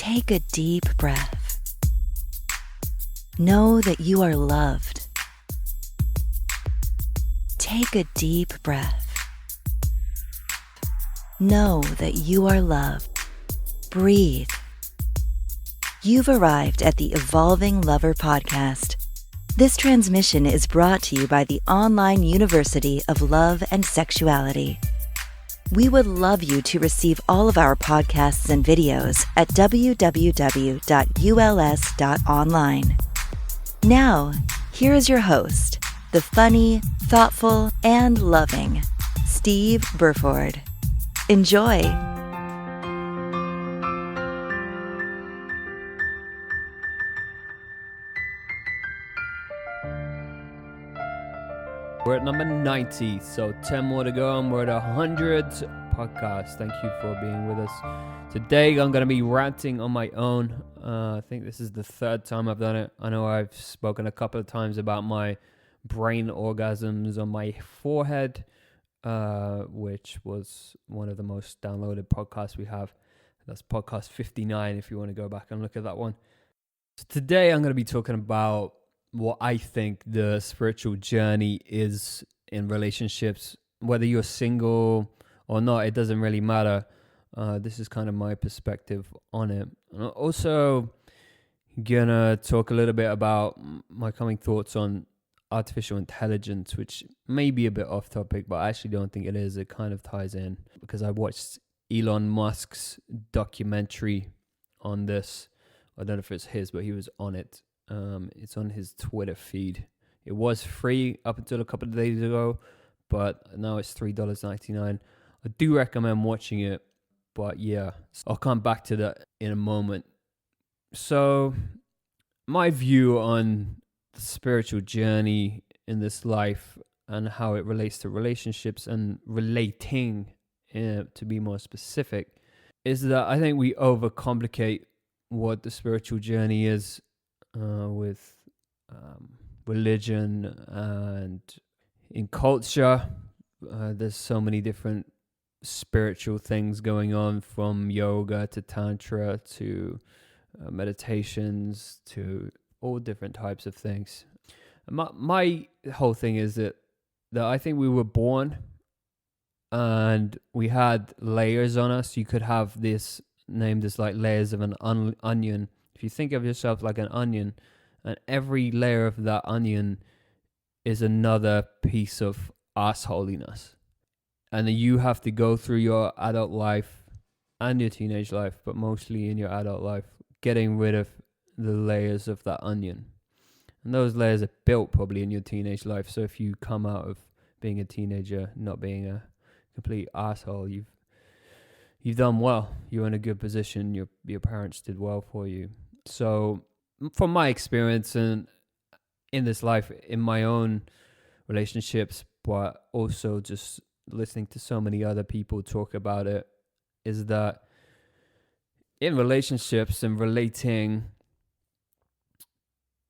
Take a deep breath. Know that you are loved. Take a deep breath. Know that you are loved. Breathe. You've arrived at the Evolving Lover podcast. This transmission is brought to you by the Online University of Love and Sexuality. We would love you to receive all of our podcasts and videos at www.uls.online. Now, here is your host, the funny, thoughtful, and loving Steve Burford. Enjoy. We're at number 90, so 10 more to go, and we're at 100 podcasts. Thank you for being with us. Today, I'm going to be ranting on my own. I think this is the third time I've done it. I know I've spoken a couple of times about my brain orgasms on my forehead, which was one of the most downloaded podcasts we have. That's podcast 59 if you want to go back and look at that one. So today, I'm going to be talking about what I think the spiritual journey is in relationships. Whether you're single or not, it doesn't really matter. This is kind of my perspective on it. And I'm also gonna talk a little bit about my coming thoughts on artificial intelligence, which may be a bit off topic, but I actually don't think it is. It kind of ties in because I watched Elon Musk's documentary on this. I don't know if it's his, but he was on it. It's on his Twitter feed. It was free up until a couple of days ago, but now it's $3.99. I do recommend watching it, but yeah, I'll come back to that in a moment. So, my view on the spiritual journey in this life and how it relates to relationships and relating, to be more specific, is that I think we overcomplicate what the spiritual journey is. With religion and in culture, there's so many different spiritual things going on, from yoga to tantra to meditations to all different types of things. My whole thing is that I think we were born and we had layers on us. You could have this named as like layers of an onion. If you think of yourself like an onion, and every layer of that onion is another piece of assholiness. And then you have to go through your adult life and your teenage life, but mostly in your adult life, getting rid of the layers of that onion. And those layers are built probably in your teenage life. So if you come out of being a teenager not being a complete asshole, you've done well. You're in a good position. Your parents did well for you. So from my experience and in this life, in my own relationships, but also just listening to so many other people talk about it, is that in relationships and relating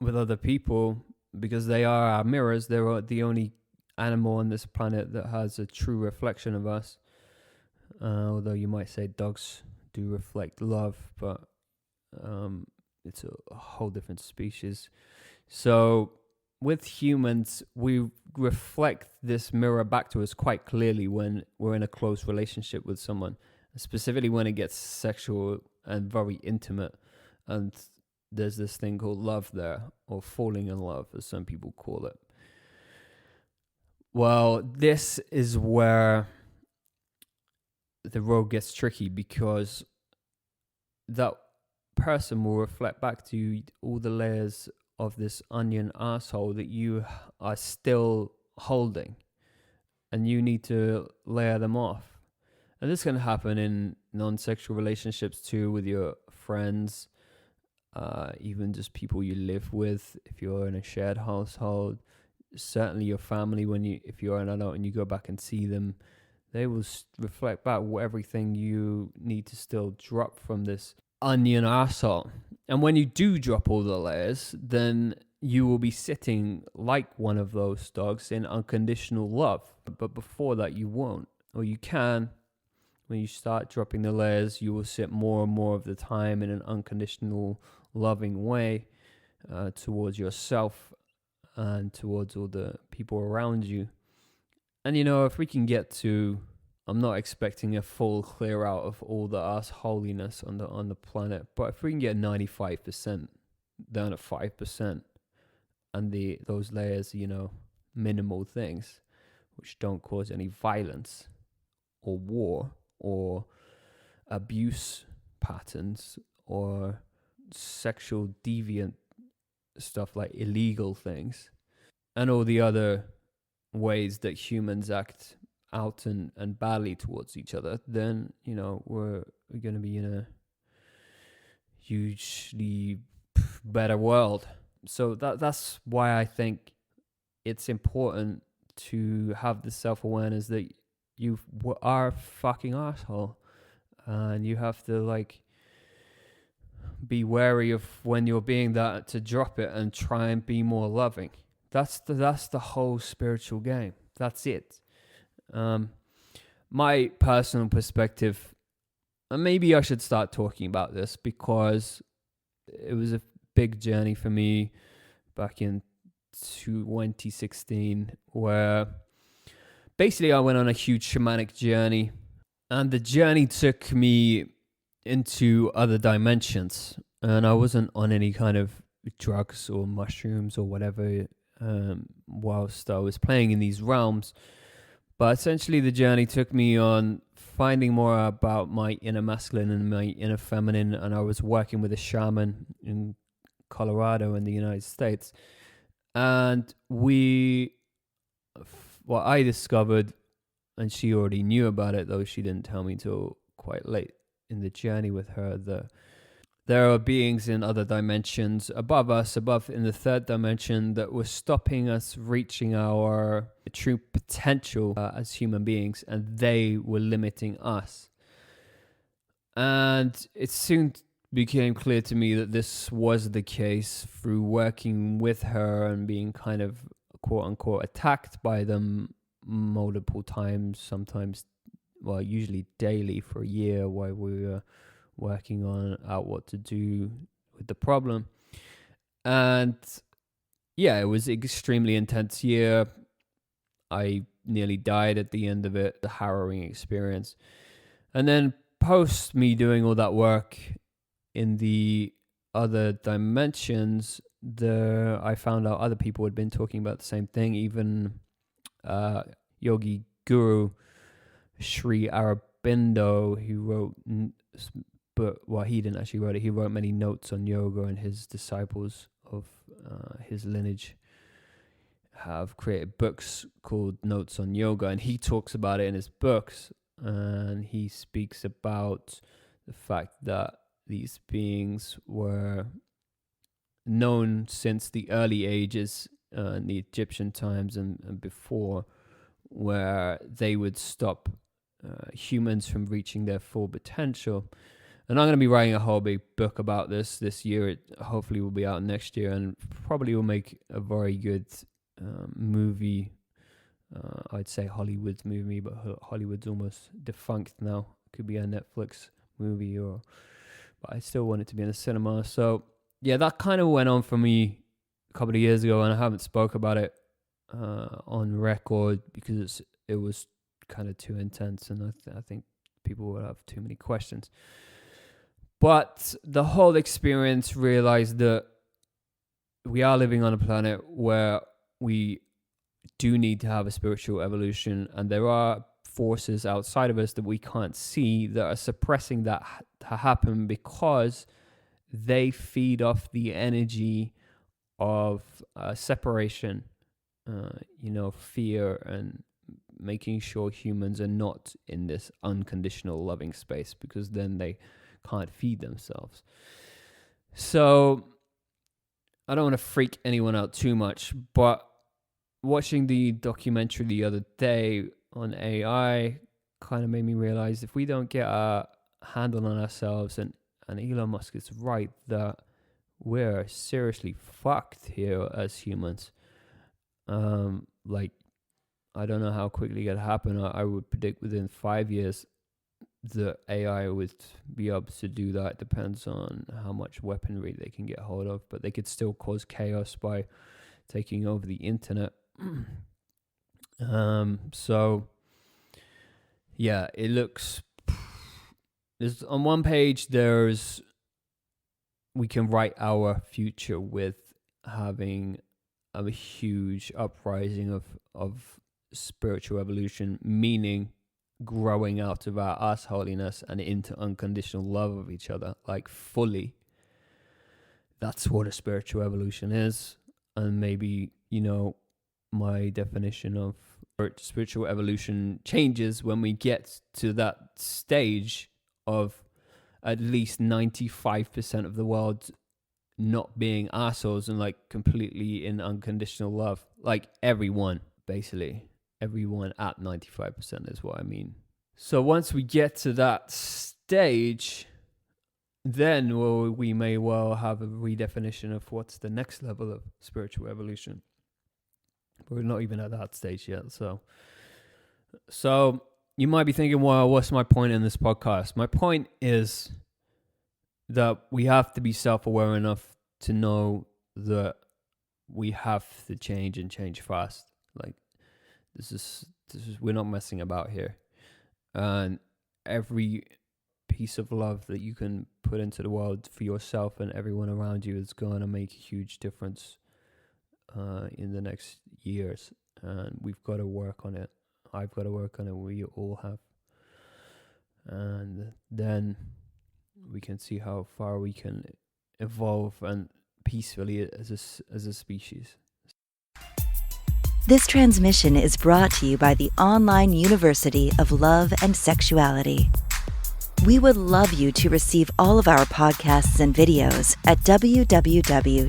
with other people, because they are our mirrors, they're the only animal on this planet that has a true reflection of us. Although you might say dogs do reflect love, but it's a whole different species. So with humans, we reflect this mirror back to us quite clearly when we're in a close relationship with someone, specifically when it gets sexual and very intimate. And there's this thing called love there, or falling in love, as some people call it. Well, this is where the road gets tricky, because that person will reflect back to you all the layers of this onion asshole that you are still holding, and you need to layer them off. And this can happen in non-sexual relationships too, with your friends, even just people you live with if you're in a shared household. Certainly your family, if you're an adult and you go back and see them, they will reflect back everything you need to still drop from this onion arsehole. And when you do drop all the layers, then you will be sitting like one of those dogs in unconditional love. But before that, you won't. Or you can, When you start dropping the layers, you will sit more and more of the time in an unconditional, loving way towards yourself and towards all the people around you. And if we can get to, I'm not expecting a full clear out of all the assholiness on the planet, but if we can get 95% down to 5%, and those layers, minimal things which don't cause any violence or war or abuse patterns or sexual deviant stuff like illegal things and all the other ways that humans act out and badly towards each other, then we're going to be in a hugely better world. So that's why I think it's important to have the self-awareness that you are a fucking asshole, and you have to be wary of when you're being that, to drop it and try and be more loving. That's the whole spiritual game. That's it. My personal perspective, and maybe I should start talking about this because it was a big journey for me back in 2016, where basically I went on a huge shamanic journey, and the journey took me into other dimensions, and I wasn't on any kind of drugs or mushrooms or whatever whilst I was playing in these realms. But essentially the journey took me on finding more about my inner masculine and my inner feminine, and I was working with a shaman in Colorado in the United States. And what I discovered, and she already knew about it, though she didn't tell me till quite late in the journey with her, that there are beings in other dimensions above us, above in the third dimension, that were stopping us reaching our true potential as human beings, and they were limiting us. And it soon became clear to me that this was the case through working with her and being kind of quote unquote attacked by them multiple times, sometimes, well, usually daily for a year, while we were working out what to do with the problem. And yeah, it was an extremely intense year. I nearly died at the end of it, the harrowing experience. And then post me doing all that work in the other dimensions, I found out other people had been talking about the same thing. Even Yogi Guru Sri Aurobindo, who wrote, but he didn't actually write it. He wrote many notes on yoga, and his disciples of his lineage have created books called Notes on Yoga, and he talks about it in his books. And he speaks about the fact that these beings were known since the early ages, in the Egyptian times and before, where they would stop humans from reaching their full potential. And I'm going to be writing a whole big book about this year. It hopefully will be out next year, and probably will make a very good movie. I'd say Hollywood's movie, but Hollywood's almost defunct now. It could be a Netflix movie, but I still want it to be in the cinema. So yeah, that kind of went on for me a couple of years ago, and I haven't spoke about it on record because it was kind of too intense, and I think people would have too many questions. But the whole experience realized that we are living on a planet where we do need to have a spiritual evolution, and there are forces outside of us that we can't see that are suppressing that to happen, because they feed off the energy of separation, fear, and making sure humans are not in this unconditional loving space, because then they can't feed themselves. So I don't want to freak anyone out too much, but watching the documentary the other day on AI kind of made me realize, if we don't get a handle on ourselves, and Elon Musk is right that we're seriously fucked here as humans. I don't know how quickly it'll happen. I would predict within 5 years the AI would be able to do that. It depends on how much weaponry they can get hold of, but they could still cause chaos by taking over the internet. So yeah, it looks, there's on one page we can write our future with having a huge uprising of spiritual evolution, meaning growing out of our assholiness and into unconditional love of each other, like fully. That's what a spiritual evolution is. And maybe, my definition of spiritual evolution changes when we get to that stage of at least 95% of the world not being assholes and like completely in unconditional love. Like everyone, basically. Everyone at 95% is what I mean. So once we get to that stage, then we may well have a redefinition of what's the next level of spiritual evolution. But we're not even at that stage yet. So you might be thinking, well, what's my point in this podcast? My point is that we have to be self-aware enough to know that we have to change and change fast. Like this is we're not messing about here. And every piece of love that you can put into the world for yourself and everyone around you is going to make a huge difference in the next years. And we've got to work on it. I've got to work on it. We all have. And then we can see how far we can evolve and peacefully as a species. This transmission is brought to you by the Online University of Love and Sexuality. We would love you to receive all of our podcasts and videos at www.uls.online.